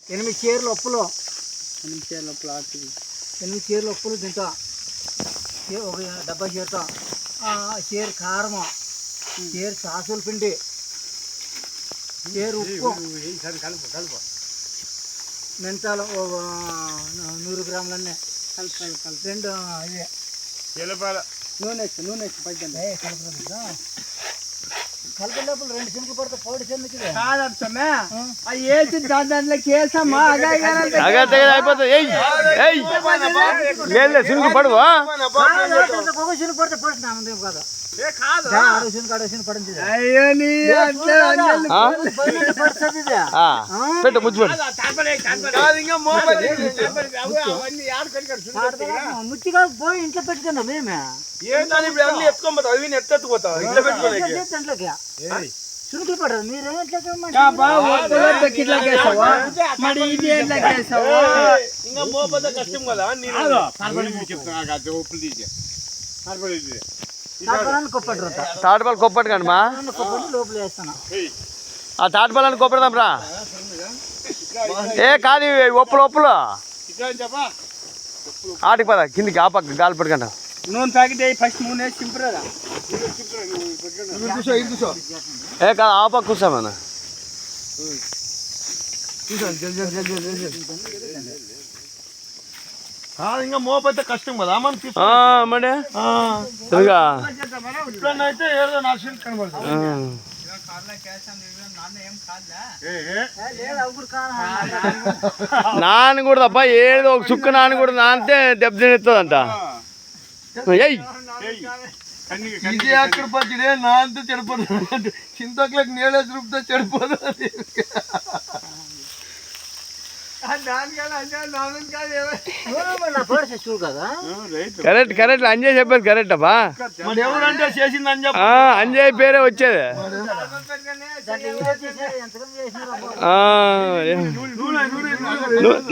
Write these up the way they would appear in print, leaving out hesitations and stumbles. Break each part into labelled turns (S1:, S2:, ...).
S1: 8 చీరలు ఉప్పులు 8 చీరలు ఉప్పులు తింటా ఒక డబ్బా చీరతో చీర కారము చీర సాసుల పిండి చీర ఉప్పు మెంతాలు 100 గ్రాములన్నీ కలిపి 2 నూనె కలిపి లోపల 2 చెంచులు పడితే పౌడి చెందుకి కాదమ్మా అది వేసి దాంట్లోకి వేసామా
S2: చినుకు పడువా
S1: చినుకు పడితే పడుతున్నాం కదా
S2: పెట్టు ముచ్చు
S1: ముచ్చిగా పోయి ఇంట్లో పెట్టుకున్నా మేమే
S2: ఎత్తుకోతావు
S1: చురుకులు పడదు మీరు
S2: కష్టం కదా తాటిపాలు కొప్పటి కండి మా
S1: లోపల వేస్తాను
S2: ఆ తాటిపాలని కొప్పడదాం రా ఏ కాదు ఒప్పులు ఆటికి పద కిందికి ఆ పక్క గాలి పట్టుకంట
S1: నూనె తాగితే ఫస్ట్ నూనె చింపురా
S2: ఏ కాదు ఆ పక్క కూర్చోమన్నా ఇంకా మోపైతే కష్టం కదా మరి అయితే ఏదో నర్సింగ్ కనబడుతుంది నానకూడదు అబ్బా ఏదో ఒక చుక్క నానకూడదు నానితే దెబ్బ తినేస్తుందంట ఇది అక్కడ పచ్చిడే నాంతో చెడిపోతుంది చింతకులకు నీళ్ళేసి రూపుతో చెడిపోదు కరెక్ట్ అంజయ్ చెప్పేది కరెక్ట్ అబ్బా ఎవరంటే చేసింది అంజయ్ పేరే వచ్చేది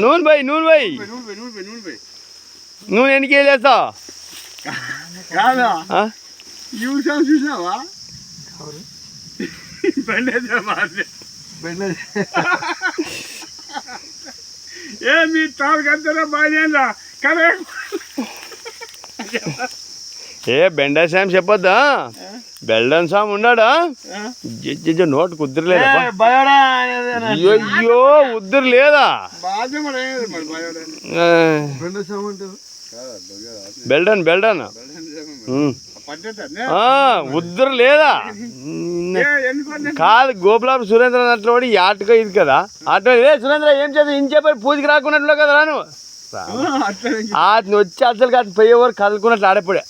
S2: నూనె బై నూనె ఎన్నికి వేసేస్తావు చూసావా ఏ మీ తాడుకంతా బాగా ఏ బెండా సామ్ చెప్పొద్దా బెల్డన్ సామ్ ఉన్నాడా నోటు కుదిరలేదా అయ్యో ఉద్దరు లేదా బెల్డన్ ఉద్దరు లేదా కాదు గోపులాపు సురేంద్ర అట్లా కూడా ఈ ఆటగా ఇది కదా అటు సురేంద్ర ఏం చేద్దాం ఇంచేపై పూజకి రాకున్నట్లు కదా రాను అతను వచ్చి అసలు కాదు పోయేవారు కదులుకున్నట్లు ఆడేప్పుడే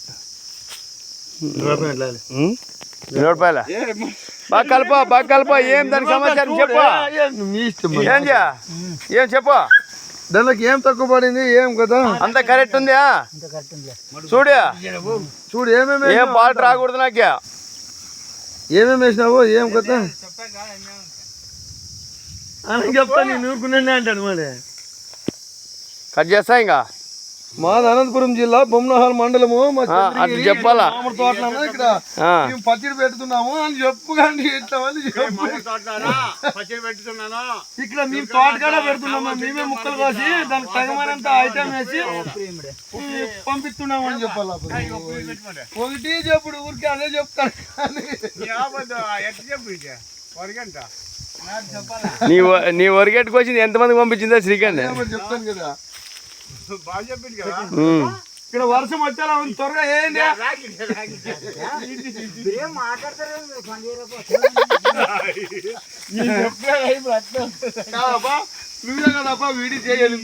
S2: 20 రూపాయల బాగా కలప ఏం దానికి సమాచారం చెప్పు ఏం చెప్పు దానికి ఏం తక్కువ పడింది ఏం కదా అంత కరెక్ట్ ఉందా చూడు ఏమేమి ఏం పాట రాకూడదు నాకే ఏమేమి వేసినావు ఏం కదా అని చెప్తా నేను ఊరుకునే అంటాను మరి కట్ చేస్తా ఇంకా మాది అనంతపురం జిల్లా బొమ్మనహాల్ మండలము చెప్పాలా ఇక్కడ పచ్చడి పెడుతున్నాము అని చెప్పుకోండి ఇక్కడ మేము తోటకాడ పెడుతున్నాము మేమే ముక్కలు కోసి దానికి తగమైనంత ఐటమ్ వేసి పంపిస్తున్నాము అని చెప్పాలా ఒకటి చెప్పుడు ఊరికి అదే చెప్తాను నీ వరిగట్టుకు వచ్చింది ఎంతమందికి పంపించిందా శ్రీకాంత్ చెప్తాను కదా ఇక్కడ వర్షం వచ్చేలా ఉంది త్వరగా నువ్వే కదప్ప వీడి చేయాలి